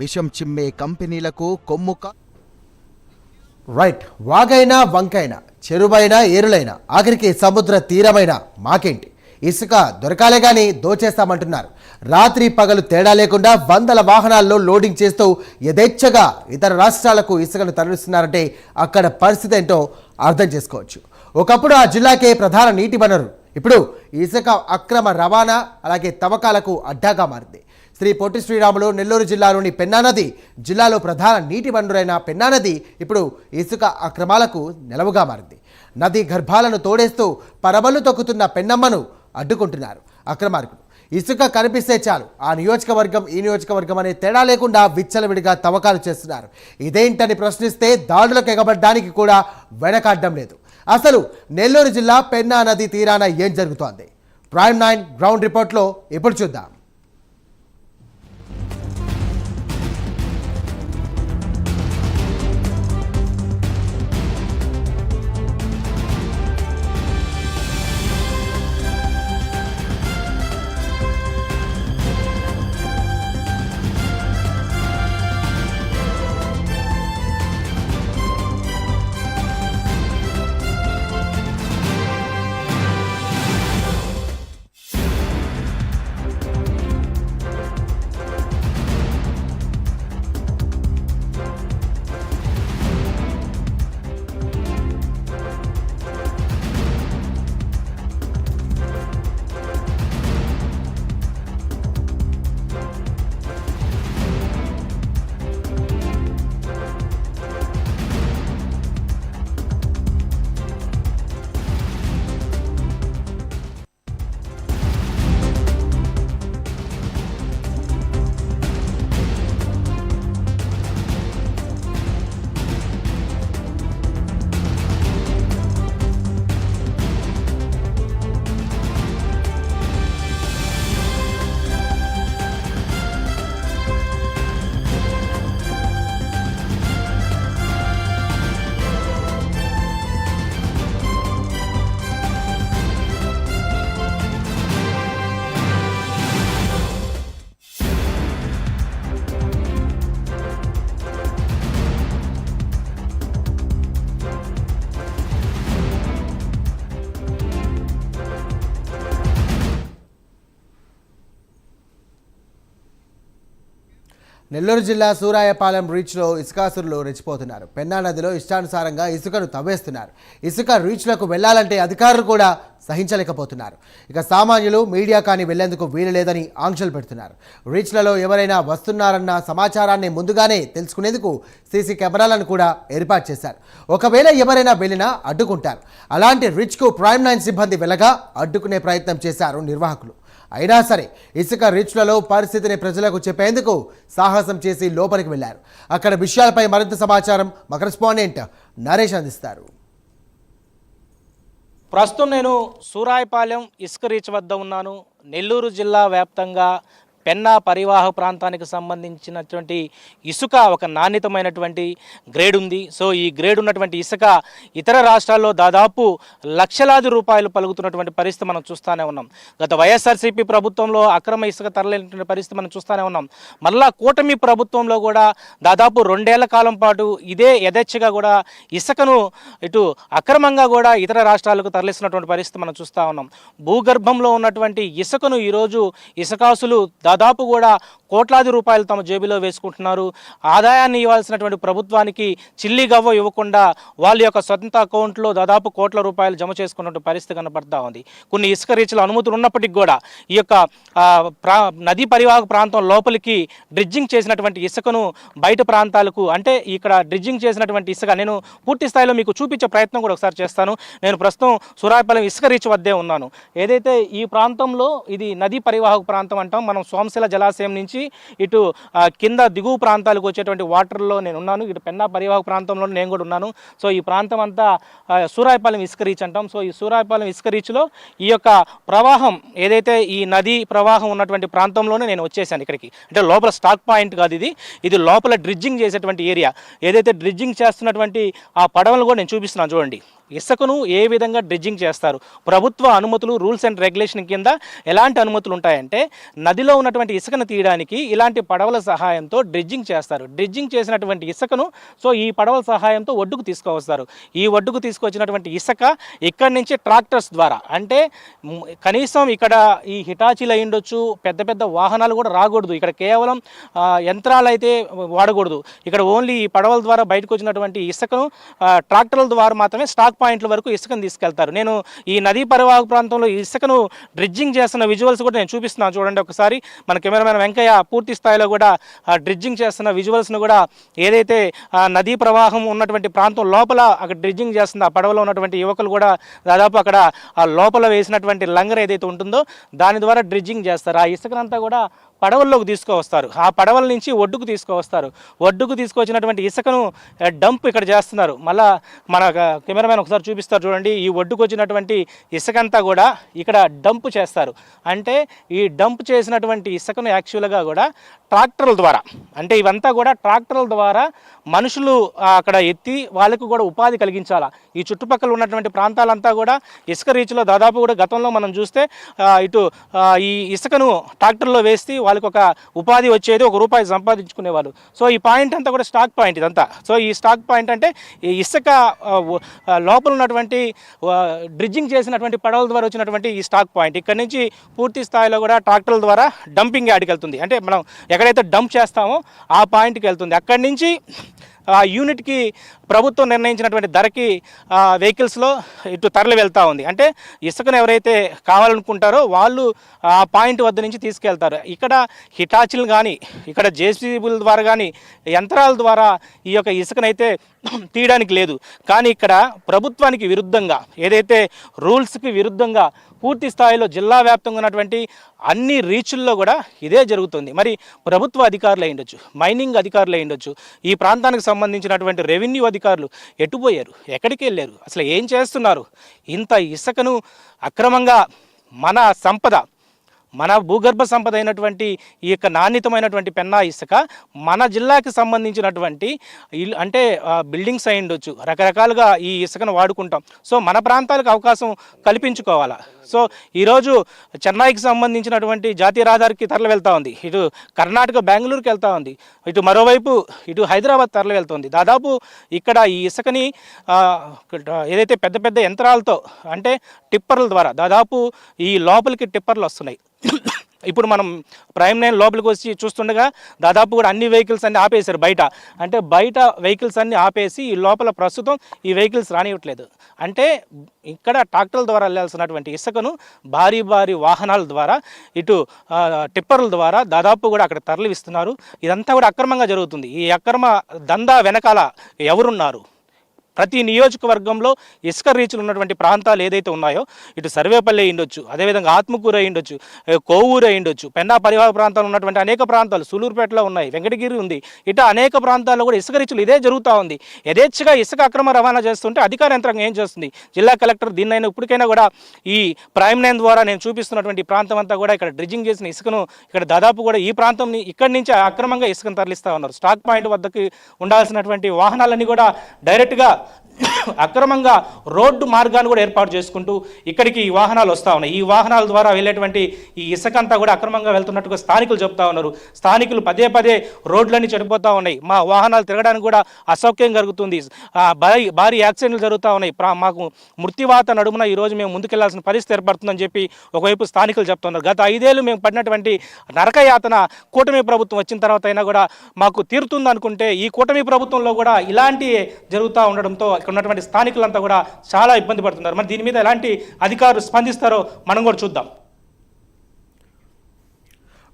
విషం చిమ్మే కంపెనీలకు కొమ్ముక. రైట్, వాగైనా వంకైనా చెరువైనా ఏరులైనా ఆఖరికి సముద్ర తీరమైన మాకేంటి, ఇసుక దొరకాలే కానీ దోచేస్తామంటున్నారు. రాత్రి పగలు తేడా లేకుండా వందల వాహనాల్లో లోడింగ్ చేస్తూ యథేచ్ఛగా ఇతర రాష్ట్రాలకు ఇసుకను తరలిస్తున్నారంటే అక్కడ పరిస్థితి ఏంటో అర్థం చేసుకోవచ్చు. ఒకప్పుడు ఆ జిల్లాకే ప్రధాన నీటి వనరు ఇప్పుడు ఇసుక అక్రమ రవాణా అలాగే తవ్వకాలకు అడ్డాగా మారింది. శ్రీ పొట్టి శ్రీరాములు నెల్లూరు జిల్లాలోని పెన్నా నది జిల్లాలో ప్రధాన నీటి వనరులైన పెన్నా నది ఇప్పుడు ఇసుక అక్రమాలకు నెలవుగా మారింది. నది గర్భాలను తోడేస్తూ పరబలు తొక్కుతున్న పెన్నమ్మను అడ్డుకుంటున్నారు అక్రమార్కులు. ఇసుక కనిపిస్తే చాలు ఆ నియోజకవర్గం ఈ నియోజకవర్గం అనే తేడా లేకుండా విచ్చలవిడిగా తవ్వకాలు చేస్తున్నారు. ఇదేంటని ప్రశ్నిస్తే దాడులకు ఎగబడడానికి కూడా వెనకాడడం లేదు. అసలు నెల్లూరు జిల్లా పెన్నా నది తీరాన ఏం జరుగుతోంది? ప్రైమ్ 9 గ్రౌండ్ రిపోర్ట్లో ఇప్పుడు చూద్దాం. నెల్లూరు జిల్లా సూరాయపాలెం రీచ్లో ఇసుకాసురులు రెచ్చిపోతున్నారు. పెన్నా నదిలో ఇష్టానుసారంగా ఇసుకను తవ్వేస్తున్నారు. ఇసుక రీచ్లకు వెళ్లాలంటే అధికారులు కూడా సహించలేకపోతున్నారు. ఇక సామాన్యులు మీడియా కానీ వెళ్లేందుకు వీలు లేదని ఆంక్షలు పెడుతున్నారు. రీచ్లలో ఎవరైనా వస్తున్నారన్న సమాచారాన్ని ముందుగానే తెలుసుకునేందుకు సీసీ కెమెరాలను కూడా ఏర్పాటు చేశారు. ఒకవేళ ఎవరైనా వెళ్ళినా అడ్డుకుంటారు. అలాంటి రీచ్కు ప్రైమ్ 9 సిబ్బంది వెళ్ళగా అడ్డుకునే ప్రయత్నం చేశారు నిర్వాహకులు. అయినా సరే ఇసుక రీచ్లలో పరిస్థితిని ప్రజలకు చెప్పేందుకు సాహసం చేసి లోపలికి వెళ్లారు. అక్కడ విషయాలపై మరింత సమాచారం మా కరెస్పాండెంట్ నరేష్ అందిస్తారు. ప్రస్తుతం నేను సూరాయపాలెం ఇసుక రీచ్ వద్ద ఉన్నాను. నెల్లూరు జిల్లా వ్యాప్తంగా పెన్నా పరివాహక ప్రాంతానికి సంబంధించినటువంటి ఇసుక ఒక నాణ్యతమైనటువంటి గ్రేడ్ ఉంది. సో ఈ గ్రేడ్ ఉన్నటువంటి ఇసుక ఇతర రాష్ట్రాల్లో దాదాపు లక్షలాది రూపాయలు పలుకుతున్నటువంటి పరిస్థితి మనం చూస్తూనే ఉన్నాం. గత వైఎస్ఆర్సీపీ ప్రభుత్వంలో అక్రమ ఇసుక తరలినటువంటి పరిస్థితి మనం చూస్తూనే ఉన్నాం. మళ్ళా కూటమి ప్రభుత్వంలో కూడా దాదాపు 2 ఏళ్ల కాలం పాటు ఇదే యథేచ్ఛగా కూడా ఇసుకను ఇటు అక్రమంగా కూడా ఇతర రాష్ట్రాలకు తరలిస్తున్నటువంటి పరిస్థితి మనం చూస్తూ ఉన్నాం. భూగర్భంలో ఉన్నటువంటి ఇసుకను ఈరోజు ఇసుకాసులు దాదాపు కూడా కోట్లాది రూపాయలు తమ జేబులో వేసుకుంటున్నారు. ఆదాయాన్ని ఇవ్వాల్సినటువంటి ప్రభుత్వానికి చిల్లి గవ్వ ఇవ్వకుండా వాళ్ళ యొక్క సొంత అకౌంట్లో దాదాపు కోట్ల రూపాయలు జమ చేసుకున్నటువంటి పరిస్థితి కనబడతా ఉంది. కొన్ని ఇసుక రీచ్ల అనుమతులు ఉన్నప్పటికీ కూడా ఈ యొక్క నదీ పరివాహక ప్రాంతం లోపలికి డ్రిడ్జింగ్ చేసినటువంటి ఇసుకను బయట ప్రాంతాలకు, అంటే ఇక్కడ డ్రిడ్జింగ్ చేసినటువంటి ఇసుక నేను పూర్తి స్థాయిలో మీకు చూపించే ప్రయత్నం కూడా ఒకసారి చేస్తాను. నేను ప్రస్తుతం సూరాయపాలెం ఇసుక రీచ్ వద్దే ఉన్నాను. ఏదైతే ఈ ప్రాంతంలో ఇది నదీ పరివాహక ప్రాంతం అంటాం. మనం సోమశిల జలాశయం నుంచి ఇటు కింద దిగువ ప్రాంతాలకు వచ్చేటువంటి వాటర్లో నేను ఉన్నాను. ఇటు పెన్నా పరివాహక ప్రాంతంలో నేను కూడా ఉన్నాను. సో ఈ ప్రాంతం అంతా సూరాయపాలెం ఇసుక రీచ్ అంటాం. సో ఈ సూరాయపాలెం ఇసుక రీచ్లో ఈ యొక్క ప్రవాహం ఏదైతే ఈ నదీ ప్రవాహం ఉన్నటువంటి ప్రాంతంలోనే నేను వచ్చేసాను ఇక్కడికి. అంటే లోపల స్టాక్ పాయింట్ కాదు ఇది లోపల డ్రిడ్జింగ్ చేసేటువంటి ఏరియా. ఏదైతే డ్రిడ్జింగ్ చేస్తున్నటువంటి ఆ పడవలు కూడా నేను చూపిస్తున్నాను చూడండి. ఇసుకను ఏ విధంగా డ్రెడ్జింగ్ చేస్తారు, ప్రభుత్వ అనుమతులు రూల్స్ అండ్ రెగ్యులేషన్ కింద ఎలాంటి అనుమతులు ఉంటాయంటే నదిలో ఉన్నటువంటి ఇసుకను తీయడానికి ఇలాంటి పడవల సహాయంతో డ్రెడ్జింగ్ చేస్తారు. డ్రెడ్జింగ్ చేసినటువంటి ఇసుకను ఈ పడవల సహాయంతో ఒడ్డుకు తీసుకువస్తారు. ఈ ఒడ్డుకు తీసుకొచ్చినటువంటి ఇసుక ఇక్కడి నుంచి ట్రాక్టర్స్ ద్వారా, అంటే కనీసం ఇక్కడ ఈ హిటాచీలు అయి ఉండొచ్చు, పెద్ద పెద్ద వాహనాలు కూడా రాకూడదు, ఇక్కడ కేవలం యంత్రాలు అయితే వాడకూడదు, ఇక్కడ ఓన్లీ ఈ పడవల ద్వారా బయటకు వచ్చినటువంటి ఇసుకను ట్రాక్టర్ల ద్వారా మాత్రమే స్టాక్ పాయింట్ల వరకు ఇసుకను తీసుకెళ్తారు. నేను ఈ నదీ పరివాహక ప్రాంతంలో ఇసుకను డ్రిడ్జింగ్ చేస్తున్న విజువల్స్ కూడా నేను చూపిస్తున్నాను చూడండి ఒకసారి. మన కెమెరామెన్ వెంకయ్య పూర్తి స్థాయిలో కూడా డ్రిడ్జింగ్ చేస్తున్న విజువల్స్ను కూడా, ఏదైతే నదీ ప్రవాహం ఉన్నటువంటి ప్రాంతం లోపల అక్కడ డ్రిడ్జింగ్ చేస్తుంది ఆ పడవలో ఉన్నటువంటి యువకులు కూడా దాదాపు అక్కడ ఆ లోపల వేసినటువంటి లంగర్ ఏదైతే ఉంటుందో దాని ద్వారా డ్రిడ్జింగ్ చేస్తారు. ఆ ఇసుకనంతా కూడా పడవల్లోకి తీసుకువస్తారు. ఆ పడవల నుంచి ఒడ్డుకు తీసుకువస్తారు. ఒడ్డుకు తీసుకొచ్చినటువంటి ఇసుకను డంప్ ఇక్కడ చేస్తున్నారు. మళ్ళా మన కెమెరామెన్ ఒకసారి చూపిస్తారు చూడండి. ఈ ఒడ్డుకు వచ్చినటువంటి ఇసుకంతా కూడా ఇక్కడ డంప్ చేస్తారు. అంటే ఈ డంప్ చేసినటువంటి ఇసుకను యాక్చువల్గా కూడా ట్రాక్టర్ల ద్వారా, అంటే ఇవంతా కూడా ట్రాక్టర్ల ద్వారా మనుషులు అక్కడ ఎత్తి వాళ్ళకు కూడా ఉపాధి కలిగించాలా. ఈ చుట్టుపక్కల ఉన్నటువంటి ప్రాంతాలంతా కూడా ఇసుక రీచ్లో దాదాపు కూడా గతంలో మనం చూస్తే ఇటు ఈ ఇసుకను ట్రాక్టర్లో వేస్తే వాళ్ళకి ఒక ఉపాధి వచ్చేది, ₹1 సంపాదించుకునేవాళ్ళు. సో ఈ పాయింట్ అంతా కూడా స్టాక్ పాయింట్ ఇదంతా. సో ఈ స్టాక్ పాయింట్ అంటే ఈ ఇసుక లోపల ఉన్నటువంటి డ్రిడ్జింగ్ చేసినటువంటి పడవల ద్వారా వచ్చినటువంటి ఈ స్టాక్ పాయింట్. ఇక్కడ నుంచి పూర్తి స్థాయిలో కూడా ట్రాక్టర్ల ద్వారా డంపింగ్ యార్డ్కి వెళ్తుంది. అంటే మనం ఎక్కడైతే డంప్ చేస్తామో ఆ పాయింట్కి వెళ్తుంది. అక్కడి నుంచి ఆ యూనిట్కి ప్రభుత్వం నిర్ణయించినటువంటి ధరకి వెహికల్స్లో ఇటు తరలి వెళ్తూ ఉంది. అంటే ఇసుకను ఎవరైతే కావాలనుకుంటారో వాళ్ళు ఆ పాయింట్ వద్ద నుంచి తీసుకెళ్తారు. ఇక్కడ హిటాచీలు కానీ, ఇక్కడ జేసీబీల ద్వారా కానీ, యంత్రాల ద్వారా ఈ యొక్క ఇసుకనైతే తీయడానికి లేదు. కానీ ఇక్కడ ప్రభుత్వానికి విరుద్ధంగా, ఏదైతే రూల్స్కి విరుద్ధంగా పూర్తి స్థాయిలో జిల్లా వ్యాప్తంగా ఉన్నటువంటి అన్ని రీచుల్లో కూడా ఇదే జరుగుతుంది. మరి ప్రభుత్వ అధికారులు అయి ఉండొచ్చు, మైనింగ్ అధికారులు అయి ఉండొచ్చు, ఈ ప్రాంతానికి సంబంధించినటువంటి రెవెన్యూ అధికారులు ఎటుపోయారు, ఎక్కడికి వెళ్ళారు, అసలు ఏం చేస్తున్నారు? ఇంత ఇసుకను అక్రమంగా మన సంపద, మన భూగర్భ సంపద అయినటువంటి ఈ యొక్క నాణ్యతమైనటువంటి పెన్నా ఇసుక మన జిల్లాకి సంబంధించినటువంటి అంటే బిల్డింగ్స్ అయి ఉండొచ్చు, రకరకాలుగా ఈ ఇసుకను వాడుకుంటాం. సో మన ప్రాంతాలకు అవకాశం కల్పించుకోవాలా. సో ఈరోజు చెన్నైకి సంబంధించినటువంటి జాతీయ రహదారికి తరలి వెళ్తూ ఉంది, ఇటు కర్ణాటక బెంగళూరుకి వెళ్తూ ఉంది, ఇటు మరోవైపు ఇటు హైదరాబాద్ తరలి వెళ్తుంది. దాదాపు ఇక్కడ ఈ ఇసుకని ఏదైతే పెద్ద పెద్ద యంత్రాలతో, అంటే టిప్పర్ల ద్వారా దాదాపు ఈ లోపలికి టిప్పర్లు వస్తున్నాయి. ఇప్పుడు మనం ప్రైమ్ 9 లోపలికి వచ్చి చూస్తుండగా దాదాపు కూడా అన్ని వెహికల్స్ అన్ని ఆపేశారు బయట. అంటే బయట వెహికల్స్ అన్ని ఆపేసి ఈ లోపల ప్రస్తుతం ఈ వెహికల్స్ రానివ్వట్లేదు. అంటే ఇక్కడ ట్రాక్టర్ల ద్వారా వెళ్ళాల్సినటువంటి ఇసుకను భారీ భారీ వాహనాల ద్వారా, ఇటు టిప్పర్ల ద్వారా దాదాపు కూడా అక్కడ తరలిస్తున్నారు. ఇదంతా కూడా అక్రమంగా జరుగుతుంది. ఈ అక్రమ దందా వెనకాల ఎవరున్నారు? ప్రతి నియోజకవర్గంలో ఇసుక రీచ్లు ఉన్నటువంటి ప్రాంతాలు ఏదైతే ఉన్నాయో, ఇటు సర్వేపల్లి అయ్యిండొచ్చు, అదేవిధంగా ఆత్మకూరు అయ్యిండొచ్చు, కోవూరు అయ్యిండొచ్చు, పెన్నా పరివాహక ప్రాంతాలు ఉన్నటువంటి అనేక ప్రాంతాలు, సూలూరుపేటలో ఉన్నాయి, వెంకటగిరి ఉంది, ఇటు అనేక ప్రాంతాల్లో కూడా ఇసుక రీచ్లు ఇదే జరుగుతూ ఉంది. యథేచ్ఛగా ఇసుక అక్రమ రవాణా చేస్తుంటే అధికార యంత్రాంగం ఏం చేస్తుంది? జిల్లా కలెక్టర్ దీన్నైనా ఇప్పటికైనా కూడా ఈ ప్రైమ్ 9 ద్వారా నేను చూపిస్తున్నటువంటి ప్రాంతం అంతా కూడా ఇక్కడ డ్రిడ్జింగ్ చేసిన ఇసుకను ఇక్కడ దాదాపు కూడా ఈ ప్రాంతం ఇక్కడి నుంచి అక్రమంగా ఇసుకను తరలిస్తూ ఉన్నారు. స్టాక్ పాయింట్ వద్దకు ఉండాల్సినటువంటి వాహనాలన్నీ కూడా డైరెక్ట్గా అక్రమంగా రోడ్డు మార్గాన్ని కూడా ఏర్పాటు చేసుకుంటూ ఇక్కడికి ఈ వాహనాలు వస్తూ ఉన్నాయి. ఈ వాహనాల ద్వారా వెళ్ళేటువంటి ఈ ఇసుక అంతా కూడా అక్రమంగా వెళ్తున్నట్టుగా స్థానికులు చెప్తా ఉన్నారు. స్థానికులు పదే పదే రోడ్లన్నీ చెడిపోతూ ఉన్నాయి, మా వాహనాలు తిరగడానికి కూడా అసౌక్యం కలుగుతుంది, భారీ యాక్సిడెంట్లు జరుగుతూ ఉన్నాయి, మాకు మృత్యువాత నడుమున ఈరోజు మేము ముందుకెళ్లాల్సిన పరిస్థితి ఏర్పడుతుందని చెప్పి ఒకవైపు స్థానికులు చెప్తున్నారు. గత 5 ఏళ్ళు మేము పడినటువంటి నరకయాతన కూటమి ప్రభుత్వం వచ్చిన తర్వాత అయినా కూడా మాకు తీరుతుంది అనుకుంటే ఈ కూటమి ప్రభుత్వంలో కూడా ఇలాంటి జరుగుతూ ఉండడంతో ఇక్కడ ఉన్నటువంటి స్థానికులంతా కూడా చాలా ఇబ్బంది పడుతున్నారు. మరి దీని మీద ఎలాంటి అధికారులు స్పందిస్తారో మనం కూడా చూద్దాం.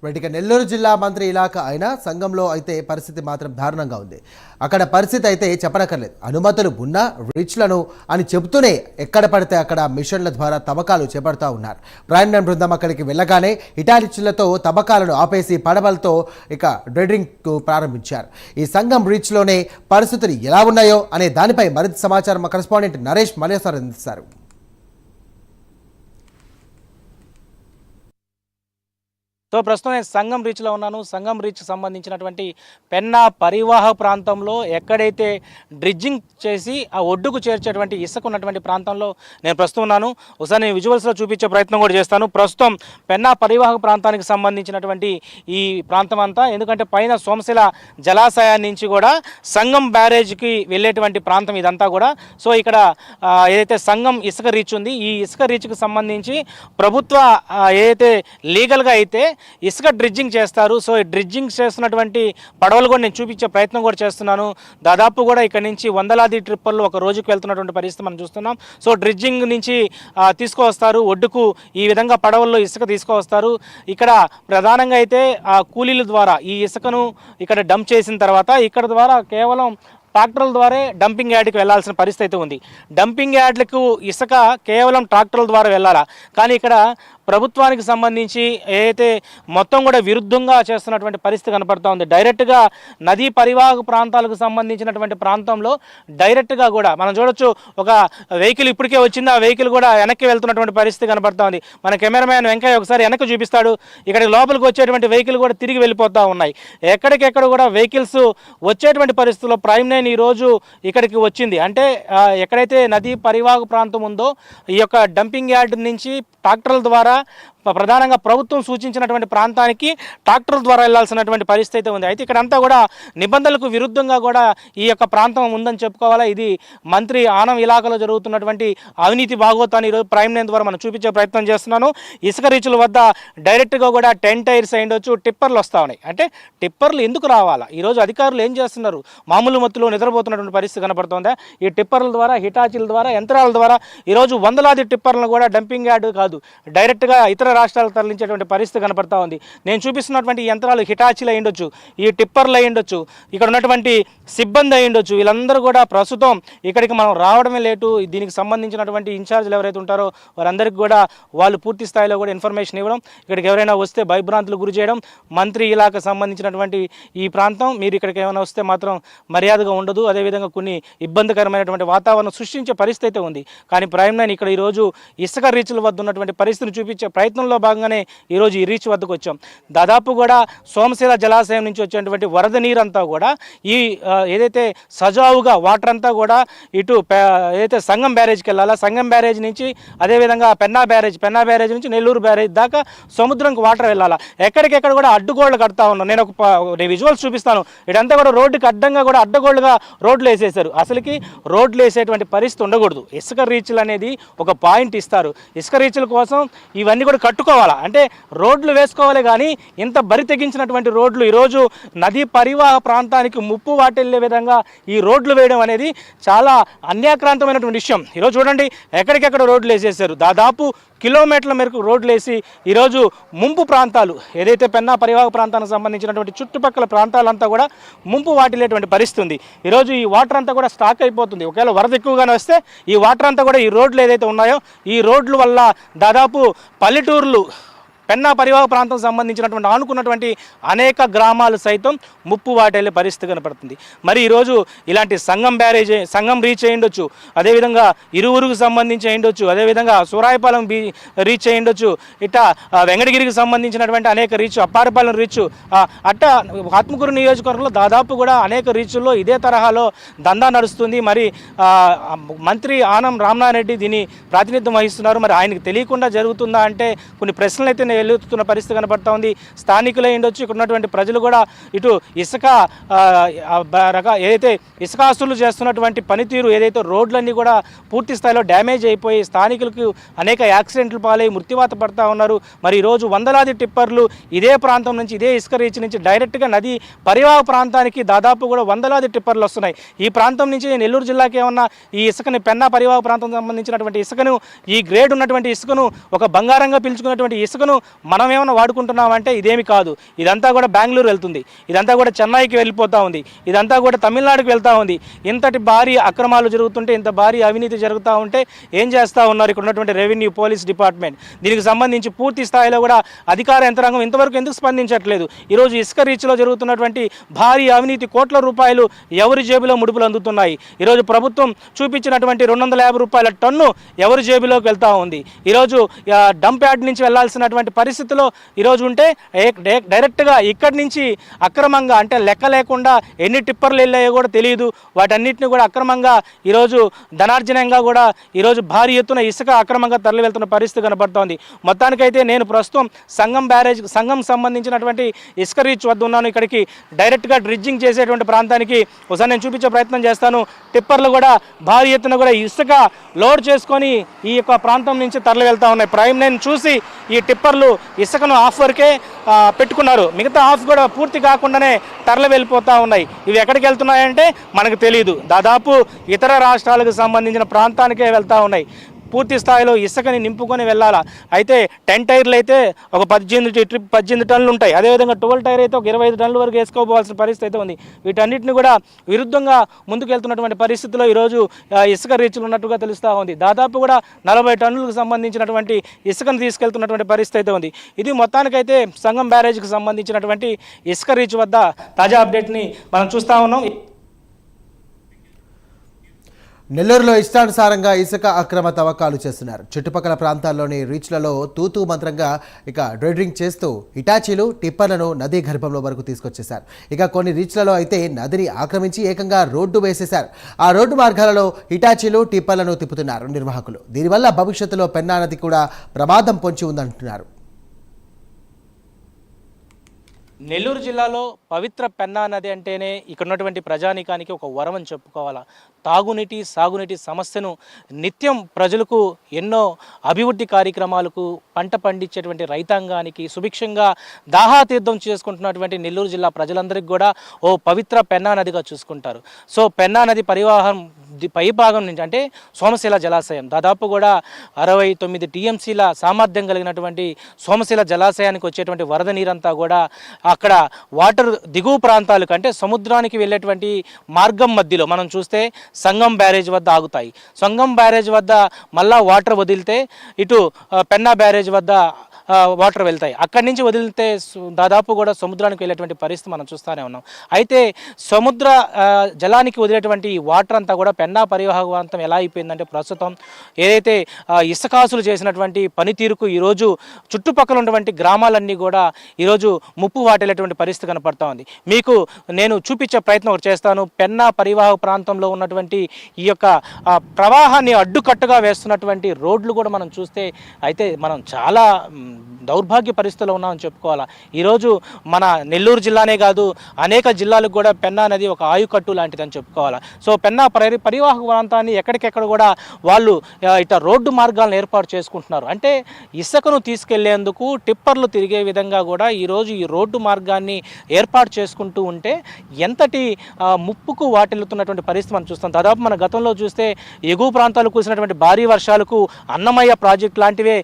ఇక నెల్లూరు జిల్లా మంత్రి ఇలాఖ అయినా సంఘంలో అయితే పరిస్థితి మాత్రం దారుణంగా ఉంది. అక్కడ పరిస్థితి అయితే చెప్పనక్కర్లేదు. అనుమతులు ఉన్నా రీచ్లను అని చెబుతూనే ఎక్కడ పడితే అక్కడ మిషన్ల ద్వారా తవ్వకాలు చేపడుతూ ఉన్నారు. ప్రైమ్ 9 బృందం అక్కడికి వెళ్ళగానే ఇటాలిచ్లతో తవ్వకాలను ఆపేసి పడవలతో ఇక డ్రెడ్డింగ్ ప్రారంభించారు. ఈ సంఘం రీచ్లోనే పరిస్థితులు ఎలా ఉన్నాయో అనే దానిపై మరింత సమాచారం మా కరెస్పాండెంట్ నరేష్ మలేసార్ అందిస్తారు. సో ప్రస్తుతం నేను సంగం రీచ్లో ఉన్నాను. సంగం రీచ్ సంబంధించినటువంటి పెన్నా పరివాహ ప్రాంతంలో ఎక్కడైతే డ్రిడ్జింగ్ చేసి ఆ ఒడ్డుకు చేర్చేటువంటి ఇసుక ఉన్నటువంటి ప్రాంతంలో నేను ప్రస్తుతం ఉన్నాను. ఒకసారి నేను విజువల్స్లో చూపించే ప్రయత్నం కూడా చేస్తాను. ప్రస్తుతం పెన్నా పరివాహక ప్రాంతానికి సంబంధించినటువంటి ఈ ప్రాంతం అంతా, ఎందుకంటే పైన సోమశిల జలాశయాన్ని నుంచి కూడా సంగం బ్యారేజ్కి వెళ్ళేటువంటి ప్రాంతం ఇదంతా కూడా. సో ఇక్కడ ఏదైతే సంగం ఇసుక రీచ్ ఉంది, ఈ ఇసుక రీచ్కి సంబంధించి ప్రభుత్వ ఏదైతే లీగల్గా అయితే ఇసుక డ్రిడ్జింగ్ చేస్తారు. సో ఈ డ్రిడ్జింగ్ చేస్తున్నటువంటి పడవలు కూడా నేను చూపించే ప్రయత్నం కూడా చేస్తున్నాను. దాదాపు కూడా ఇక్కడ నుంచి వందలాది ట్రిప్పర్లు ఒక రోజుకు వెళ్తున్నటువంటి పరిస్థితి మనం చూస్తున్నాం. సో డ్రిడ్జింగ్ నుంచి తీసుకువస్తారు ఒడ్డుకు, ఈ విధంగా పడవల్లో ఇసుక తీసుకువస్తారు. ఇక్కడ ప్రధానంగా అయితే కూలీల ద్వారా ఈ ఇసుకను ఇక్కడ డంప్ చేసిన తర్వాత ఇక్కడ ద్వారా కేవలం ట్రాక్టర్ల ద్వారా డంపింగ్ యార్డ్కి వెళ్లాల్సిన పరిస్థితి ఉంది. డంపింగ్ యార్డ్లకు ఇసుక కేవలం ట్రాక్టర్ల ద్వారా వెళ్ళాలా, కానీ ఇక్కడ ప్రభుత్వానికి సంబంధించి ఏదైతే మొత్తం కూడా విరుద్ధంగా చేస్తున్నటువంటి పరిస్థితి కనపడుతూ ఉంది. డైరెక్ట్గా నదీ పరివాహక ప్రాంతాలకు సంబంధించినటువంటి ప్రాంతంలో డైరెక్ట్గా కూడా మనం చూడొచ్చు, ఒక వెహికల్ ఇప్పటికే వచ్చింది, ఆ వెహికల్ కూడా వెనక్కి వెళ్తున్నటువంటి పరిస్థితి కనపడుతూ ఉంది. మన కెమెరామ్యాన్ వెంకయ్య ఒకసారి వెనక్కి చూపిస్తాడు. ఇక్కడ లోపలికి వచ్చేటువంటి వెహికల్ కూడా తిరిగి వెళ్ళిపోతూ ఉన్నాయి. ఎక్కడికెక్కడ కూడా వెహికల్స్ వచ్చేటువంటి పరిస్థితుల్లో ప్రైమ్ లైన్ ఈరోజు ఇక్కడికి వచ్చింది. అంటే ఎక్కడైతే నదీ పరివాహక ప్రాంతం ఉందో ఈ యొక్క డంపింగ్ యార్డ్ నుంచి ట్రాక్టర్ల ద్వారా ప్రధానంగా ప్రభుత్వం సూచించినటువంటి ప్రాంతానికి ట్రాక్టర్ల ద్వారా వెళ్లాల్సినటువంటి పరిస్థితి అయితే ఉంది. అయితే ఇక్కడంతా కూడా నిబంధనలకు విరుద్ధంగా కూడా ఈ యొక్క ప్రాంతం ఉందని చెప్పుకోవాలా. ఇది మంత్రి ఆనం ఇలాకాలో జరుగుతున్నటువంటి అవినీతి భాగోతాన్ని ఈరోజు ప్రైమ్ లైన్ ద్వారా మనం చూపించే ప్రయత్నం చేస్తున్నాను. ఇసుక రీచుల వద్ద డైరెక్ట్గా కూడా 10 టైర్స్ అయ్యొచ్చు, టిప్పర్లు వస్తూ ఉన్నాయి. అంటే టిప్పర్లు ఎందుకు రావాలా? ఈరోజు అధికారులు ఏం చేస్తున్నారు? మామూలు మత్తులో నిద్రపోతున్నటువంటి పరిస్థితి కనపడుతుందా? ఈ టిప్పర్ల ద్వారా, హిటాచీల ద్వారా, యంత్రాల ద్వారా ఈరోజు వందలాది టిప్పర్లను కూడా డంపింగ్ యార్డ్ కాదు డైరెక్ట్గా ఇతర రాష్ట్రాలకు తరలించేటువంటి పరిస్థితి కనపడతా ఉంది. నేను చూపిస్తున్నటువంటి యంత్రాలు హిటాచీలు అయ్యుండొచ్చు, ఈ టిప్పర్లు అయ్యుండొచ్చు, ఇక్కడ ఉన్నటువంటి సిబ్బంది అయ్యుండొచ్చు. వీళ్ళందరూ కూడా ప్రస్తుతం ఇక్కడికి మనం రావడమే లేటు. దీనికి సంబంధించినటువంటి ఇన్ఛార్జీలు ఎవరైతే ఉంటారో వారందరికీ కూడా వాళ్ళు పూర్తి స్థాయిలో కూడా ఇన్ఫర్మేషన్ ఇవ్వడం, ఇక్కడికి ఎవరైనా వస్తే భయభ్రాంతులు గురి చేయడం. మంత్రి ఇలాకా సంబంధించినటువంటి ఈ ప్రాంతం, మీరు ఇక్కడికి ఏమైనా వస్తే మాత్రం మర్యాదగా ఉండదు, అదేవిధంగా కొన్ని ఇబ్బందికరమైనటువంటి వాతావరణం సృష్టించే పరిస్థితి అయితే ఉంది. కానీ ప్రైమ్ లైన్ ఇక్కడ ఈరోజు ఇసుక రీచ్ల వద్ద ఉన్నటువంటి పరిస్థితిని చూపించే ప్రయత్నంలో భాగంగానే ఈరోజు ఈ రీచ్ వద్దకు వచ్చాం. దాదాపు కూడా సోమశిల జలాశయం నుంచి వచ్చేటువంటి వరద నీరంతా కూడా ఈ ఏదైతే సజావుగా వాటర్ అంతా కూడా ఇటు ఏదైతే సంగం బ్యారేజ్కి వెళ్ళాలా, సంగం బ్యారేజ్ నుంచి అదేవిధంగా పెన్నా బ్యారేజ్ నుంచి నెల్లూరు బ్యారేజ్ దాకా సముద్రంకి వాటర్ వెళ్ళాలా. ఎక్కడికెక్కడ కూడా అడ్డుగోళ్లు కడతా ఉన్నాం. నేను విజువల్స్ చూపిస్తాను. ఇదంతా కూడా రోడ్డుకి అడ్డంగా కూడా అడ్డగోళ్లుగా రోడ్లు వేసేసారు. అసలుకి రోడ్లు వేసేటువంటి పరిస్థితి ఉండకూడదు. ఇసుక రీచ్లు అనేది ఒక పాయింట్ ఇస్తారు. ఇసుక రీచ్ల కోసం ఇవన్నీ కూడా కట్టుకోవాలా, అంటే రోడ్లు వేసుకోవాలి. కానీ ఇంత బరి తెగించినటువంటి రోడ్లు ఈరోజు నదీ పరివాహ ప్రాంతానికి ముప్పు వాటిల్లే విధంగా ఈ రోడ్లు వేయడం అనేది చాలా అన్యాక్రాంతమైనటువంటి విషయం. ఈరోజు చూడండి, ఎక్కడికెక్కడ రోడ్లు వేసేసారు. దాదాపు కిలోమీటర్ల మేరకు రోడ్లు వేసి ఈరోజు ముంపు ప్రాంతాలు ఏదైతే పెన్నా పరివాహక ప్రాంతానికి సంబంధించినటువంటి చుట్టుపక్కల ప్రాంతాలంతా కూడా ముంపు వాటిల్లేటువంటి పరిస్థితి ఉంది. ఈరోజు ఈ వాటర్ అంతా కూడా స్టాక్ అయిపోతుంది. ఒకవేళ వరద ఎక్కువగానే వస్తే ఈ వాటర్ అంతా కూడా ఈ రోడ్లు ఏదైతే ఉన్నాయో ఈ రోడ్ల వల్ల దాదాపు పల్లెటూర్లు పెన్నా పరివాహక ప్రాంతం సంబంధించినటువంటి ఆనుకున్నటువంటి అనేక గ్రామాలు సైతం ముప్పు వాటేళ్ళే పరిస్థితి కనపడుతుంది. మరి ఈరోజు ఇలాంటి సంగం రీచ్ అయ్యిండొచ్చు, అదేవిధంగా ఇరువురుకు సంబంధించి అయ్యిండొచ్చు, అదేవిధంగా సూరాయపాలెం రీచ్ అయ్యిండొచ్చు, ఇట్లా వెంకటగిరికి సంబంధించినటువంటి అనేక రీచ్, అప్పారపాలెం రీచ్, అట్లా ఆత్మకూరు నియోజకవర్గంలో దాదాపు కూడా అనేక రీచుల్లో ఇదే తరహాలో దందా నడుస్తుంది. మరి మంత్రి ఆనం రామనారాయణ దీన్ని ప్రాతినిధ్యం వహిస్తున్నారు. మరి ఆయనకు తెలియకుండా జరుగుతుందా అంటే కొన్ని ప్రశ్నలు అయితే వెళ్తున్న పరిస్థితి కనపడతా ఉంది. స్థానికులే ఉండొచ్చు, ఇక్కడ ఉన్నటువంటి ప్రజలు కూడా ఇటు ఇసుక ఏదైతే ఇసుకాస్తులు చేస్తున్నటువంటి పనితీరు ఏదైతే రోడ్లన్నీ కూడా పూర్తి స్థాయిలో డ్యామేజ్ అయిపోయి స్థానికులకు అనేక యాక్సిడెంట్లు పాలై మృత్యువాత పడతా ఉన్నారు. మరి ఈరోజు వందలాది టిప్పర్లు ఇదే ప్రాంతం నుంచి, ఇదే ఇసుక రీచ్ నుంచి డైరెక్ట్గా నది పరివాహక ప్రాంతానికి దాదాపు కూడా వందలాది టిప్పర్లు వస్తున్నాయి. ఈ ప్రాంతం నుంచి నెల్లూరు జిల్లాకి ఏమన్నా ఈ ఇసుకని పెన్నా పరివాహక ప్రాంతం సంబంధించినటువంటి ఇసుకను, ఈ గ్రేడ్ ఉన్నటువంటి ఇసుకను, ఒక బంగారంగా పిలుచుకున్నటువంటి ఇసుకను మనం ఏమైనా వాడుకుంటున్నామంటే ఇదేమి కాదు. ఇదంతా కూడా బెంగళూరు వెళ్తుంది, ఇదంతా కూడా చెన్నైకి వెళ్ళిపోతూ ఉంది, ఇదంతా కూడా తమిళనాడుకి వెళ్తూ ఉంది. ఇంతటి భారీ అక్రమాలు జరుగుతుంటే, ఇంత భారీ అవినీతి జరుగుతూ ఉంటే ఏం చేస్తూ ఉన్నారు ఇక్కడ ఉన్నటువంటి రెవెన్యూ పోలీస్ డిపార్ట్మెంట్? దీనికి సంబంధించి పూర్తి స్థాయిలో కూడా అధికార యంత్రాంగం ఇంతవరకు ఎందుకు స్పందించట్లేదు? ఈరోజు ఇసుక రీచ్లో జరుగుతున్నటువంటి భారీ అవినీతి, కోట్ల రూపాయలు ఎవరి జేబులో ముడుపులు అందుతున్నాయి. ఈరోజు ప్రభుత్వం చూపించినటువంటి 250 రూపాయల టన్ను ఎవరి జేబులోకి వెళ్తూ ఉంది. ఈరోజు డంప్ యార్డ్ నుంచి వెళ్లాల్సినటువంటి పరిస్థితిలో ఈరోజు ఉంటే డైరెక్ట్గా ఇక్కడి నుంచి అక్రమంగా అంటే లెక్క లేకుండా ఎన్ని టిప్పర్లు వెళ్ళాయో కూడా తెలియదు. వాటన్నిటిని కూడా అక్రమంగా ఈరోజు ధనార్జనంగా కూడా ఈరోజు భారీ ఎత్తున ఇసుక అక్రమంగా తరలి వెళ్తున్న పరిస్థితి కనబడుతోంది. మొత్తానికైతే నేను ప్రస్తుతం సంఘం సంబంధించినటువంటి ఇసుక రీచ్ వద్ద ఉన్నాను. ఇక్కడికి డైరెక్ట్గా డ్రిడ్జింగ్ చేసేటువంటి ప్రాంతానికి ఒకసారి నేను చూపించే ప్రయత్నం చేస్తాను. టిప్పర్లు కూడా భారీ ఎత్తున కూడా ఇసుక లోడ్ చేసుకొని ఈ యొక్క ప్రాంతం నుంచి తరలి వెళ్తూ ఉన్నాయి. ప్రైమ్ నేను చూసి ఈ టిప్పర్లు ఇసుకను హాఫ్ వరకే పెట్టుకున్నారు, మిగతా హాఫ్ కూడా పూర్తి కాకుండానే తరలి వెళ్ళిపోతూ ఉన్నాయి. ఇవి ఎక్కడికి వెళ్తున్నాయంటే మనకు తెలియదు. దాదాపు ఇతర రాష్ట్రాలకు సంబంధించిన ప్రాంతానికే వెళ్తూ ఉన్నాయి. పూర్తి స్థాయిలో ఇసుకని నింపుకొని వెళ్ళాలా. అయితే 10 టైర్లు అయితే ఒక 18 టన్నులు ఉంటాయి. అదేవిధంగా 12 టైర్ అయితే ఒక 25 టన్నుల వరకు వేసుకోవాల్సిన పరిస్థితి అయితే ఉంది. వీటన్నిటిని కూడా విరుద్ధంగా ముందుకెళ్తున్నటువంటి పరిస్థితిలో ఈరోజు ఇసుక రీచ్లు ఉన్నట్టుగా తెలుస్తూ ఉంది. దాదాపు కూడా 40 టన్నులకు సంబంధించినటువంటి ఇసుకను తీసుకెళ్తున్నటువంటి పరిస్థితి అయితే ఉంది. ఇది మొత్తానికైతే సంగం బ్యారేజ్కి సంబంధించినటువంటి ఇసుక రీచ్ వద్ద తాజా అప్డేట్ని మనం చూస్తూ ఉన్నాం. నెల్లూరులో ఇష్టానుసారంగా ఇసుక అక్రమ తవ్వకాలు చేస్తున్నారు. చుట్టుపక్కల ప్రాంతాల్లోని రీచ్లలో తూతూ మంత్రంగా డ్రైడ్రింగ్ చేస్తూ హిటాచీలు టిప్పర్లను నదీ గర్భంలో వరకు తీసుకొచ్చేశారు. కొన్ని రీచ్లలో అయితే నదిని ఆక్రమించి ఏకంగా రోడ్డు వేసేశారు. ఆ రోడ్డు మార్గాలలో హిటాచీలు టిప్పర్లను తిప్పుతున్నారు నిర్వాహకులు. దీనివల్ల భవిష్యత్తులో పెన్నా నది కూడా ప్రమాదం పొంచి ఉందంటున్నారు. నెల్లూరు జిల్లాలో పవిత్ర పెన్నా నది అంటేనే ఇక్కడ ఉన్నటువంటి ప్రజానీకానికి ఒక వరం అని చెప్పుకోవాలా. తాగునీటి సాగునీటి సమస్యను నిత్యం ప్రజలకు ఎన్నో అభివృద్ధి కార్యక్రమాలకు పంట పండించేటువంటి రైతాంగానికి సుభిక్షంగా దాహాతీర్థం చేసుకుంటున్నటువంటి నెల్లూరు జిల్లా ప్రజలందరికీ కూడా ఓ పవిత్ర పెన్నా నదిగా చూసుకుంటారు. సో పెన్నా నది పరివాహం పై భాగం నుంచి అంటే సోమశిల జలాశయం దాదాపు కూడా 69 టీఎంసీల సామర్థ్యం కలిగినటువంటి సోమశిల జలాశయానికి వచ్చేటువంటి వరద నీరంతా కూడా అక్కడ వాటర్ దిగువ ప్రాంతాలకు అంటే సముద్రానికి వెళ్ళేటువంటి మార్గం మధ్యలో మనం చూస్తే సంగం బ్యారేజ్ వద్ద ఆగుతాయి. సంగం బ్యారేజ్ వద్ద మళ్ళా వాటర్ వదిలితే ఇటు పెన్నా బ్యారేజ్ వద్ద వాటర్ వెళ్తాయి. అక్కడి నుంచి వదిలితే దాదాపు కూడా సముద్రానికి వెళ్ళేటువంటి పరిస్థితి మనం చూస్తూనే ఉన్నాం. అయితే సముద్ర జలానికి వదిలేటువంటి ఈ వాటర్ అంతా కూడా పెన్నా పరివాహక ప్రాంతం ఎలా అయిపోయిందంటే ప్రస్తుతం ఏదైతే ఇసుకాసులు చేసినటువంటి పనితీరుకు ఈరోజు చుట్టుపక్కల ఉన్నటువంటి గ్రామాలన్నీ కూడా ఈరోజు ముప్పు వాటిల్లేటువంటి పరిస్థితి కనపడతా ఉంది. మీకు నేను చూపించే ప్రయత్నం ఒకటి చేస్తాను. పెన్నా పరివాహక ప్రాంతంలో ఉన్నటువంటి ఈ యొక్క ప్రవాహాన్ని అడ్డుకట్టుగా వేస్తున్నటువంటి రోడ్లు కూడా మనం చూస్తే అయితే మనం చాలా దౌర్భాగ్య పరిస్థితుల్లో ఉన్నామని చెప్పుకోవాలా. ఈరోజు మన నెల్లూరు జిల్లానే కాదు అనేక జిల్లాలకు కూడా పెన్నా నది ఒక ఆయుకట్టు లాంటిదని చెప్పుకోవాలా. సో పెన్నా పరివాహక ప్రాంతాన్ని ఎక్కడికెక్కడ కూడా వాళ్ళు ఇట్లా రోడ్డు మార్గాలను ఏర్పాటు చేసుకుంటున్నారు. అంటే ఇసుకను తీసుకెళ్లేందుకు టిప్పర్లు తిరిగే విధంగా కూడా ఈరోజు ఈ రోడ్డు మార్గాన్ని ఏర్పాటు చేసుకుంటూ ఉంటే ఎంతటి ముప్పుకు వాటిల్లుతున్నటువంటి పరిస్థితి మనం చూస్తాం. దాదాపు మన గతంలో చూస్తే ఎగువ ప్రాంతాలు కురిసినటువంటి భారీ వర్షాలకు అన్నమయ్య ప్రాజెక్ట్ లాంటివే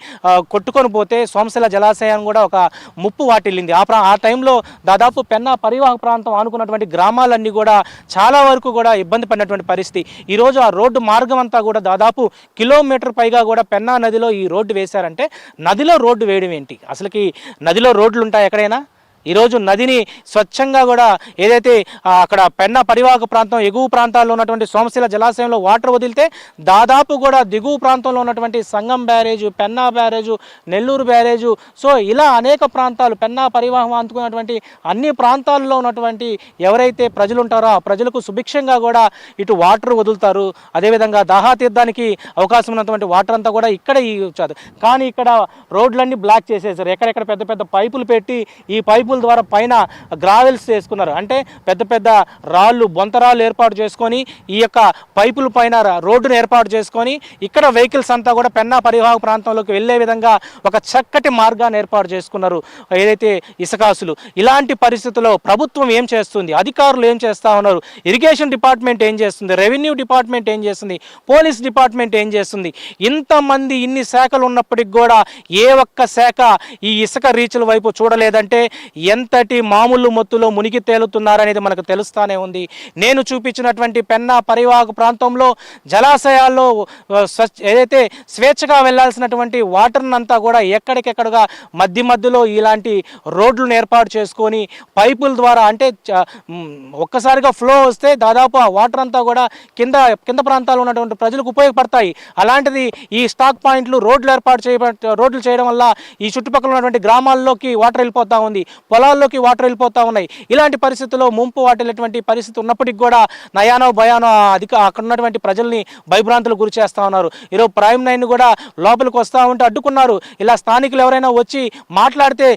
కొట్టుకొని పోతే సోమశిల జలాశయాన్ని కూడా ఒక ముప్పు వాటిల్లింది. ఆ టైంలో దాదాపు పెన్నా పరివాహక ప్రాంతం ఆనుకున్నటువంటి గ్రామాలన్నీ కూడా చాలా వరకు కూడా ఇబ్బంది పడినటువంటి పరిస్థితి. ఈరోజు ఆ రోడ్డు మార్గం అంతా కూడా దాదాపు కిలోమీటర్ పైగా కూడా పెన్నా నదిలో ఈ రోడ్డు వేశారంటే నదిలో రోడ్డు వేయడం ఏంటి? అసలుకి నదిలో రోడ్లు ఉంటాయి ఎక్కడైనా? ఈరోజు నదిని స్వచ్ఛంగా కూడా ఏదైతే అక్కడ పెన్నా పరివాహక ప్రాంతం ఎగువ ప్రాంతాల్లో ఉన్నటువంటి సోమశిల జలాశయంలో వాటర్ వదిలితే దాదాపు కూడా దిగువ ప్రాంతంలో ఉన్నటువంటి Sangam barrage, Penna barrage, Nellore barrage, so ఇలా అనేక ప్రాంతాలు పెన్నా పరివాహం అందుకున్నటువంటి అన్ని ప్రాంతాల్లో ఉన్నటువంటి ఎవరైతే ప్రజలు ఉంటారో ఆ ప్రజలకు సుభిక్షంగా కూడా ఇటు వాటర్ వదులుతారు. అదేవిధంగా దాహాతీర్థానికి అవకాశం ఉన్నటువంటి వాటర్ అంతా కూడా ఇక్కడ ఇచ్చారు. కానీ ఇక్కడ రోడ్లన్నీ బ్లాక్ చేసేసారు. ఎక్కడెక్కడ పెద్ద పెద్ద పైపులు పెట్టి ఈ పైపుల ద్వారా పైన గ్రావెల్స్ చేసుకున్నారు. అంటే పెద్ద పెద్ద రాళ్ళు బొంతరాళ్ళు ఏర్పాటు చేసుకొని ఈ యొక్క పైపుల పైన రోడ్డును ఏర్పాటు చేసుకొని ఇక్కడ వెహికల్స్ అంతా కూడా పెన్నా పరివాహక ప్రాంతంలోకి వెళ్ళే విధంగా ఒక చక్కటి మార్గాన్ని ఏర్పాటు చేసుకున్నారు ఏదైతే ఇసుకాసులు. ఇలాంటి పరిస్థితుల్లో ప్రభుత్వం ఏం చేస్తుంది? అధికారులు ఏం చేస్తూ ఉన్నారు? ఇరిగేషన్ డిపార్ట్మెంట్ ఏం చేస్తుంది? రెవెన్యూ డిపార్ట్మెంట్ ఏం చేస్తుంది? పోలీస్ డిపార్ట్మెంట్ ఏం చేస్తుంది? ఇంతమంది ఇన్ని శాఖలు ఉన్నప్పటికి కూడా ఏ ఒక్క శాఖ ఈ ఇసుక రీచ్ల వైపు చూడలేదంటే ఎంతటి మామూలు మొత్తులో మునిగి తేలుతున్నారనేది మనకు తెలుస్తానే ఉంది. నేను చూపించినటువంటి పెన్నా పరివాహక ప్రాంతంలో జలాశయాల్లో ఏదైతే స్వేచ్ఛగా వెళ్లాల్సినటువంటి వాటర్ని అంతా కూడా ఎక్కడికెక్కడగా మధ్యలో ఇలాంటి రోడ్లను ఏర్పాటు చేసుకొని పైపుల ద్వారా అంటే ఒక్కసారిగా ఫ్లో వస్తే దాదాపు ఆ వాటర్ అంతా కూడా కింద ప్రాంతాల్లో ఉన్నటువంటి ప్రజలకు ఉపయోగపడతాయి. అలాంటిది ఈ స్టాక్ పాయింట్లు రోడ్లు చేయడం వల్ల ఈ చుట్టుపక్కల ఉన్నటువంటి గ్రామాల్లోకి వాటర్ వెళ్ళిపోతూ ఉంది, పొలాల్లోకి వాటర్ వెళ్ళిపోతూ ఉన్నాయి. ఇలాంటి పరిస్థితుల్లో ముంపు వాటిల్లేటువంటి పరిస్థితి ఉన్నప్పటికీ కూడా నయానో భయానో అక్కడ ఉన్నటువంటి ప్రజల్ని భయభ్రాంతులు గురి చేస్తూ ఉన్నారు. ఈరోజు ప్రైమ్ 9 కూడా లోపలికి వస్తూ ఉంటే అడ్డుకున్నారు. ఇలా స్థానికులు ఎవరైనా వచ్చి మాట్లాడితే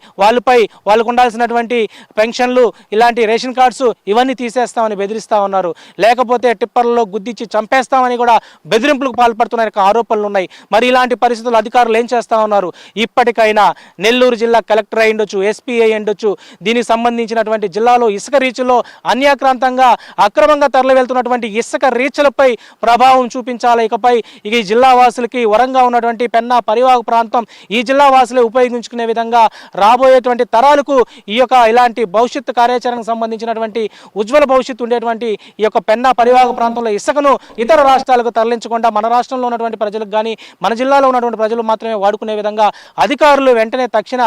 వాళ్ళకు ఉండాల్సినటువంటి పెన్షన్లు, ఇలాంటి రేషన్ కార్డ్స్ ఇవన్నీ తీసేస్తామని బెదిరిస్తూ ఉన్నారు. లేకపోతే టిప్పర్లలో గుద్దిచ్చి చంపేస్తామని కూడా బెదిరింపులకు పాల్పడుతున్న ఆరోపణలు ఉన్నాయి. మరి ఇలాంటి పరిస్థితులు అధికారులు ఏం చేస్తూ ఉన్నారు? ఇప్పటికైనా నెల్లూరు జిల్లా కలెక్టర్ అయి ఉండొచ్చు, ఎస్పీ అయి ఉండొచ్చు, దీనికి సంబంధించినటువంటి జిల్లాలో ఇసుక రీచ్లో అన్యాక్రాంతంగా అక్రమంగా తరలి వెళ్తున్నటువంటి ఇసుక రీచ్లపై ప్రభావం చూపించాలి. ఇకపై ఈ జిల్లా వాసులకి వరంగా ఉన్నటువంటి పెన్నా పరివాహక ప్రాంతం ఈ జిల్లా వాసులే ఉపయోగించుకునే విధంగా రాబోయేటువంటి తరాలకు ఈ యొక్క ఇలాంటి భవిష్యత్తు కార్యాచరణకు సంబంధించినటువంటి ఉజ్వల భవిష్యత్తు ఉండేటువంటి ఈ యొక్క పెన్నా పరివాహక ప్రాంతంలో ఇసుకను ఇతర రాష్ట్రాలకు తరలించకుండా మన రాష్ట్రంలో ఉన్నటువంటి ప్రజలకు కానీ మన జిల్లాలో ఉన్నటువంటి ప్రజలు మాత్రమే వాడుకునే విధంగా అధికారులు వెంటనే తక్షణ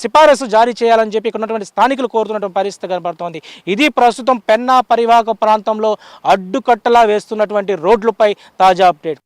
సిఫారసు జారీ చేయాలని చెప్పి ఇక్కడ ఉన్నటువంటి స్థానికులు కోరుతున్నటువంటి పరిస్థితి కనబడుతోంది. ఇది ప్రస్తుతం పెన్నా పరివాహక ప్రాంతంలో అడ్డుకట్టలా వేస్తున్నటువంటి రోడ్లపై తాజా అప్డేట్.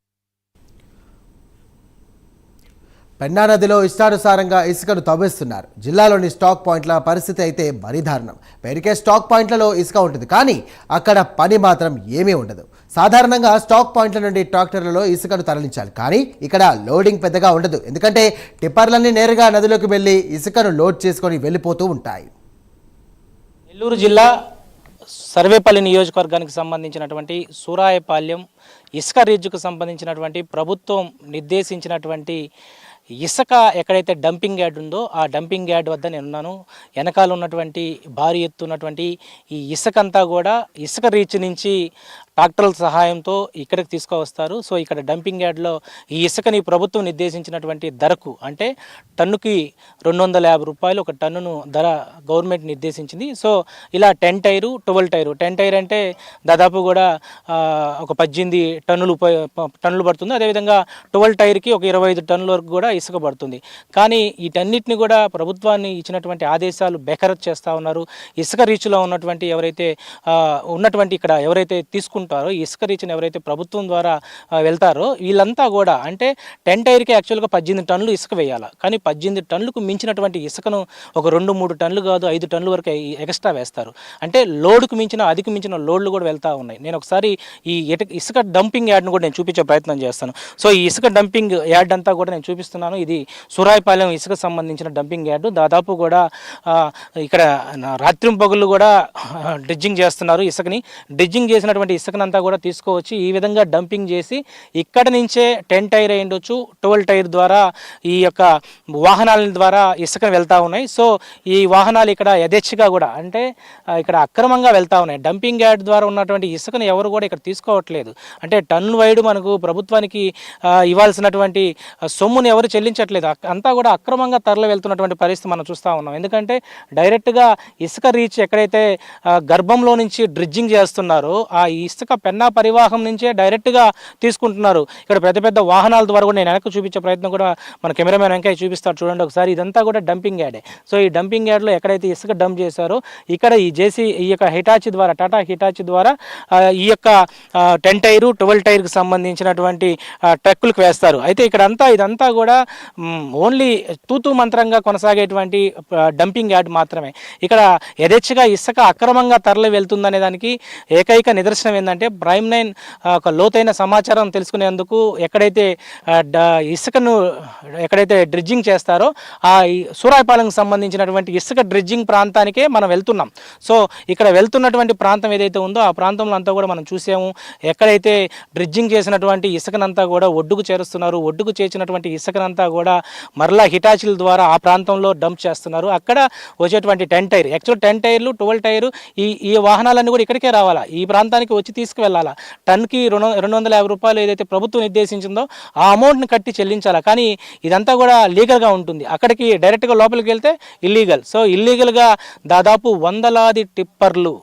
పెన్నా నదిలో ఇష్టానుసారంగా ఇసుకను తవ్వేస్తున్నారు. జిల్లాలోని స్టాక్ పాయింట్ల పరిస్థితి అయితే మరీ దారుణం. పేరుకే స్టాక్ పాయింట్లలో ఇసుక ఉంటుంది, కానీ అక్కడ పని మాత్రం ఏమీ ఉండదు. సాధారణంగా స్టాక్ పాయింట్ల నుండి ట్రాక్టర్లలో ఇసుకను తరలించాలి, కానీ ఇక్కడ లోడింగ్ పెద్దగా ఉండదు. ఎందుకంటే టిప్పర్లన్నీ నేరుగా నదిలోకి వెళ్ళి ఇసుకను లోడ్ చేసుకొని వెళ్ళిపోతూ ఉంటాయి. నెల్లూరు జిల్లా సర్వేపల్లి నియోజకవర్గానికి సంబంధించినటువంటి సూరాయపాలెం ఇసుక రీజ్కు సంబంధించినటువంటి ప్రభుత్వం నిర్దేశించినటువంటి ఇసుక ఎక్కడైతే డంపింగ్ యార్డ్ ఉందో ఆ డంపింగ్ యార్డ్ వద్ద నేను ఉన్నాను. వెనకాల ఉన్నటువంటి భారీ ఎత్తు ఉన్నటువంటి ఈ ఇసుక అంతా కూడా ఇసుక రీచ్ నుంచి ట్రాక్టర్ల సహాయంతో ఇక్కడికి తీసుకువస్తారు. సో ఇక్కడ డంపింగ్ యార్డ్లో ఈ ఇసుకని ప్రభుత్వం నిర్దేశించినటువంటి ధరకు, అంటే టన్నుకి 250 రూపాయలు ఒక టన్నును ధర గవర్నమెంట్ నిర్దేశించింది. సో ఇలా 10 టైరు 12 టైరు 10 టైర్ అంటే దాదాపు కూడా ఒక 18 టన్నులు పడుతుంది. అదేవిధంగా 12 టైర్కి ఒక 25 టన్నుల వరకు కూడా ఇసుక పడుతుంది. కానీ వీటన్నిటిని కూడా ప్రభుత్వాన్ని ఇచ్చినటువంటి ఆదేశాలు బేఖరత్ చేస్తూ ఉన్నారు. ఇసుక రీచ్లో ఉన్నటువంటి ఇక్కడ ఎవరైతే తీసుకుంటారో ఇసుక రీచ్ని ఎవరైతే ప్రభుత్వం ద్వారా వెళ్తారో వీళ్ళంతా కూడా అంటే 10 టైర్కి యాక్చువల్గా 18 టన్నులు ఇసుక వేయాలి. కానీ 18 టన్నులకు మించినటువంటి ఇసుకను ఒక 2-3 టన్నులు కాదు 5 టన్నుల వరకు ఎక్స్ట్రా వేస్తారు. అంటే లోడుకు మించిన అధిక మించిన లోడ్లు కూడా వెళ్తూ ఉన్నాయి. నేను ఒకసారి ఈ ఇసుక డంపింగ్ యార్డ్ను కూడా నేను చూపించే ప్రయత్నం చేస్తాను. సో ఈ ఇసుక డంపింగ్ యార్డ్ అంతా కూడా నేను చూపిస్తున్నాను. ఇది సూరాయపాలెం ఇసుక సంబంధించిన డంపింగ్ యార్డు. దాదాపు కూడా ఇక్కడ రాత్రింపగళ్ళు కూడా డ్రిడ్జింగ్ చేస్తున్నారు. ఇసుకని డ్రిడ్జింగ్ చేసినటువంటి ఇసుకనంతా కూడా తీసుకోవచ్చి ఈ విధంగా డంపింగ్ చేసి ఇక్కడ నుంచే 10 టైర్ అయ్యుండొచ్చు 12 టైర్ ద్వారా ఈ యొక్క వాహనాల ద్వారా ఇసుక వెళ్తూ ఉన్నాయి. సో ఈ వాహనాలు ఇక్కడ యథేచ్ఛగా కూడా అంటే ఇక్కడ అక్రమంగా వెళ్తూ ఉన్నాయి. డంపింగ్ యార్డ్ ద్వారా ఉన్నటువంటి ఇసుకను ఎవరు కూడా ఇక్కడ తీసుకోవట్లేదు. అంటే టన్ను వైడ్ మనకు ప్రభుత్వానికి ఇవ్వాల్సినటువంటి సొమ్ముని ఎవరు చెల్లించట్లేదు. అంతా కూడా అక్రమంగా తరలి వెళ్తున్నటువంటి పరిస్థితి మనం చూస్తూ ఉన్నాం. ఎందుకంటే డైరెక్ట్గా ఇసుక రీచ్ ఎక్కడైతే గర్భంలో నుంచి డ్రిడ్జింగ్ చేస్తున్నారో ఆ ఇసుక పెన్నా పరివాహం నుంచే డైరెక్ట్గా తీసుకుంటున్నారు. ఇక్కడ పెద్ద పెద్ద వాహనాల ద్వారా కూడా నేను వెనక్కి చూపించే ప్రయత్నం కూడా మన కెమెరామెన్ వెంకయ్య చూపిస్తాడు. చూడండి ఒకసారి, ఇదంతా కూడా డంపింగ్ యార్డే. సో ఈ డంపింగ్ యార్డ్లో ఎక్కడైతే ఇసుక డంప్ చేశారో ఇక్కడ ఈ యొక్క హిటాచి ద్వారా టాటా హిటాచి ద్వారా ఈ యొక్క 10 టైరు 12 టైర్కి సంబంధించినటువంటి ట్రక్కులకు వేస్తారు. అయితే ఇదంతా కూడా ఓన్లీ తూతూ మంత్రంగా కొనసాగేటువంటి డంపింగ్ యార్డ్ మాత్రమే. ఇక్కడ యథేచ్ఛగా ఇసుక అక్రమంగా తరలి వెళ్తుందనే దానికి ఏకైక నిదర్శనం ఏంటంటే ప్రైమ్ 9 ఒక లోతైన సమాచారం తెలుసుకునేందుకు ఎక్కడైతే డ్రిడ్జింగ్ చేస్తారో ఆ సూరాయపాలెంకి సంబంధించినటువంటి ఇసుక డ్రిడ్జింగ్ ప్రాంతానికే మనం వెళ్తున్నాం. సో ఇక్కడ వెళ్తున్నటువంటి ప్రాంతం ఏదైతే ఉందో ఆ ప్రాంతంలో అంతా కూడా మనం చూసాము. ఎక్కడైతే డ్రిడ్జింగ్ చేసినటువంటి ఇసుకనంతా కూడా ఒడ్డుకు చేరుస్తున్నారు. ఒడ్డుకు చేర్చినటువంటి ఇసుకనంతా కూడా మరలా హిటాచీల ద్వారా ఆ ప్రాంతంలో డంప్ చేస్తున్నారు. అక్కడ వచ్చేటువంటి 10 టైర్ యాక్చువల్ 10 టైర్లు 12 టైరు ఈ వాహనాలన్నీ కూడా ఇక్కడికే రావాలా, ఈ ప్రాంతానికి వచ్చి తీసుకువెళ్ళాలా. టన్కి 250 రూపాయలు ఏదైతే ప్రభుత్వం నిర్దేశించిందో ఆ అమౌంట్ని కట్టి చెల్లించాలా. కానీ ఇదంతా కూడా లీగల్గా ఉంటుంది. అక్కడికి డైరెక్ట్గా లోపలికి వెళ్తే ఇల్లీగల్. సో ఇల్లీగల్గా దాదాపు వందలాది టిప్పర్లు,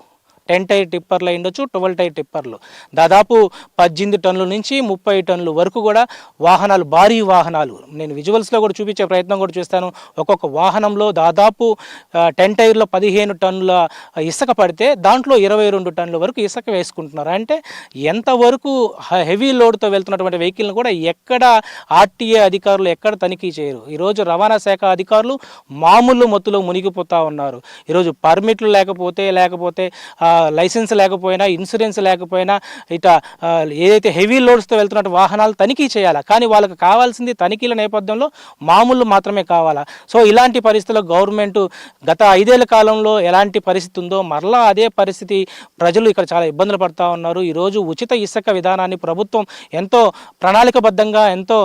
10 టైర్ టిప్పర్లు అయ్యుండొచ్చు, 12 టైర్ టిప్పర్లు, దాదాపు 18 టన్నుల నుంచి 30 టన్నుల వరకు కూడా వాహనాలు, భారీ వాహనాలు, నేను విజువల్స్లో కూడా చూపించే ప్రయత్నం కూడా చేస్తాను. ఒక్కొక్క వాహనంలో దాదాపు 10 టైర్లో 15 టన్నుల ఇసుక పడితే దాంట్లో 22 టన్నుల వరకు ఇసుక వేసుకుంటున్నారు. అంటే ఎంతవరకు హెవీ లోడ్తో వెళ్తున్నటువంటి వెహికల్ని కూడా ఎక్కడ ఆర్టీఏ అధికారులు ఎక్కడ తనిఖీ చేయరు. ఈరోజు రవాణా శాఖ అధికారులు మామూలు మత్తులో మునిగిపోతూ ఉన్నారు. ఈరోజు పర్మిట్లు లేకపోతే లైసెన్స్ లేకపోయినా, ఇన్సూరెన్స్ లేకపోయినా, ఏదైతే హెవీ లోడ్స్తో వెళ్తున్న వాహనాలు తనిఖీ చేయాలా. కానీ వాళ్ళకి కావాల్సింది తనిఖీల నేపథ్యంలో మామూలు మాత్రమే కావాలా. సో ఇలాంటి పరిస్థితుల్లో గవర్నమెంట్ గత 5 ఏళ్ల కాలంలో ఎలాంటి పరిస్థితి ఉందో మరలా అదే పరిస్థితి, ప్రజలు ఇక్కడ చాలా ఇబ్బందులు పడుతూ ఉన్నారు. ఈరోజు ఉచిత ఇసుక విధానాన్ని ప్రభుత్వం ఎంతో ప్రణాళికబద్ధంగా, ఎంతో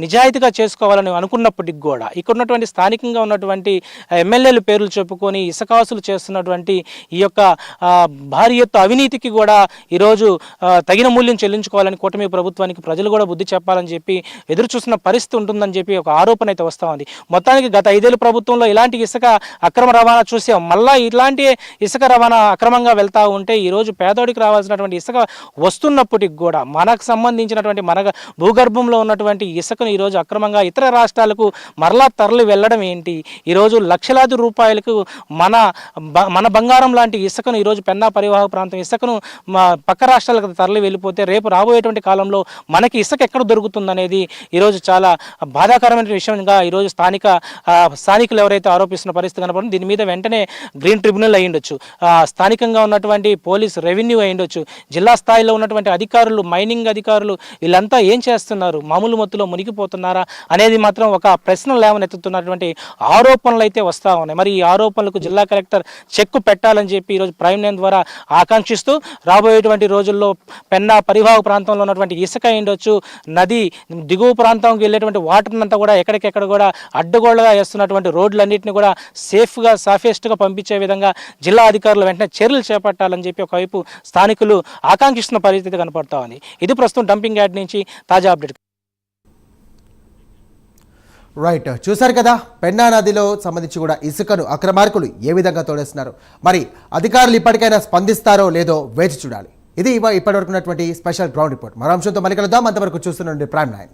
నిజాయితీగా చేసుకోవాలని అనుకున్నప్పటికి కూడా ఇక్కడ ఉన్నటువంటి స్థానికంగా ఉన్నటువంటి ఎమ్మెల్యేల పేర్లు చెప్పుకొని ఇసుకాసులు చేస్తున్నటువంటి ఈ యొక్క భారీ ఎత్తు అవినీతికి కూడా ఈరోజు తగిన మూల్యం చెల్లించుకోవాలని కూటమి ప్రభుత్వానికి ప్రజలు కూడా బుద్ధి చెప్పాలని చెప్పి ఎదురు చూస్తున్న పరిస్థితి ఉంటుందని చెప్పి ఒక ఆరోపణ అయితే వస్తూ ఉంది. మొత్తానికి గత 5 ఏళ్ల ప్రభుత్వంలో ఇలాంటి ఇసుక అక్రమ రవాణా చూసాం. మళ్ళీ ఇలాంటి ఇసుక రవాణా అక్రమంగా వెళ్తూ ఉంటే ఈరోజు పేదోడికి రావాల్సినటువంటి ఇసుక వస్తున్నప్పటికి కూడా మనకు సంబంధించినటువంటి మన భూగర్భంలో ఉన్నటువంటి ఇసుకను ఈరోజు అక్రమంగా ఇతర రాష్ట్రాలకు మరలా తరలి వెళ్ళడం ఏంటి? ఈరోజు లక్షలాది రూపాయలకు మన బంగారం లాంటి ఇసుకను ఈరోజు పెన్నా పరివాహక ప్రాంతం ఇసుకను పక్క రాష్ట్రాలకు తరలి వెళ్ళిపోతే రేపు రాబోయేటువంటి కాలంలో మనకి ఇసుక ఎక్కడ దొరుకుతుందనేది ఈరోజు చాలా బాధాకరమైన విషయంగా ఈరోజు స్థానికులు ఎవరైతే ఆరోపిస్తున్న పరిస్థితి కనపడుతుంది. దీని మీద వెంటనే గ్రీన్ ట్రిబ్యునల్ అయ్యుండొచ్చు, స్థానికంగా ఉన్నటువంటి పోలీస్, రెవెన్యూ అయ్యుండొచ్చు, జిల్లా స్థాయిలో ఉన్నటువంటి అధికారులు, మైనింగ్ అధికారులు, వీళ్ళంతా ఏం చేస్తున్నారు? మామూలు మత్తులో మునిగిపోతున్నారా అనేది మాత్రం ఒక ప్రశ్న లేవనెత్తుతున్నటువంటి ఆరోపణలు అయితే వస్తూ ఉన్నాయి. మరి ఈ ఆరోపణలకు జిల్లా కలెక్టర్ చెక్కు పెట్టాలని చెప్పి ఈరోజు ప్రైమ్ లైన్ ద్వారా ఆకాంక్షిస్తూ రాబోయేటువంటి రోజుల్లో పెన్నా పరివాహక ప్రాంతంలో ఉన్నటువంటి ఇసుక అయ్యుండొచ్చు, నది దిగువ ప్రాంతంకి వెళ్ళేటువంటి వాటర్ అంతా కూడా ఎక్కడికెక్కడ కూడా అడ్డగోళ్లుగా వేస్తున్నటువంటి రోడ్లన్నింటినీ కూడా సేఫ్గా, సాఫెస్ట్గా పంపించే విధంగా జిల్లా అధికారులు వెంటనే చర్యలు చేపట్టాలని చెప్పి ఒకవైపు స్థానికులు ఆకాంక్షిస్తున్న పరిస్థితి కనపడతా ఉంది. ఇది ప్రస్తుతం డంపింగ్ యార్డ్ నుంచి తాజా అప్డేట్. రైట్, చూశారు కదా పెన్నా నదిలో సంబంధించి కూడా ఇసుకను అక్రమార్కులు ఏ విధంగా తోడేస్తున్నారు. మరి అధికారులు ఇప్పటికైనా స్పందిస్తారో లేదో వేచి చూడాలి. ఇది ఇప్పటివరకు ఉన్నటువంటి స్పెషల్ గ్రౌండ్ రిపోర్ట్. మరో అంశంతో మళ్ళీ కలుద్దాం. అంతవరకు చూస్తుండండి ప్రైమ్ 9.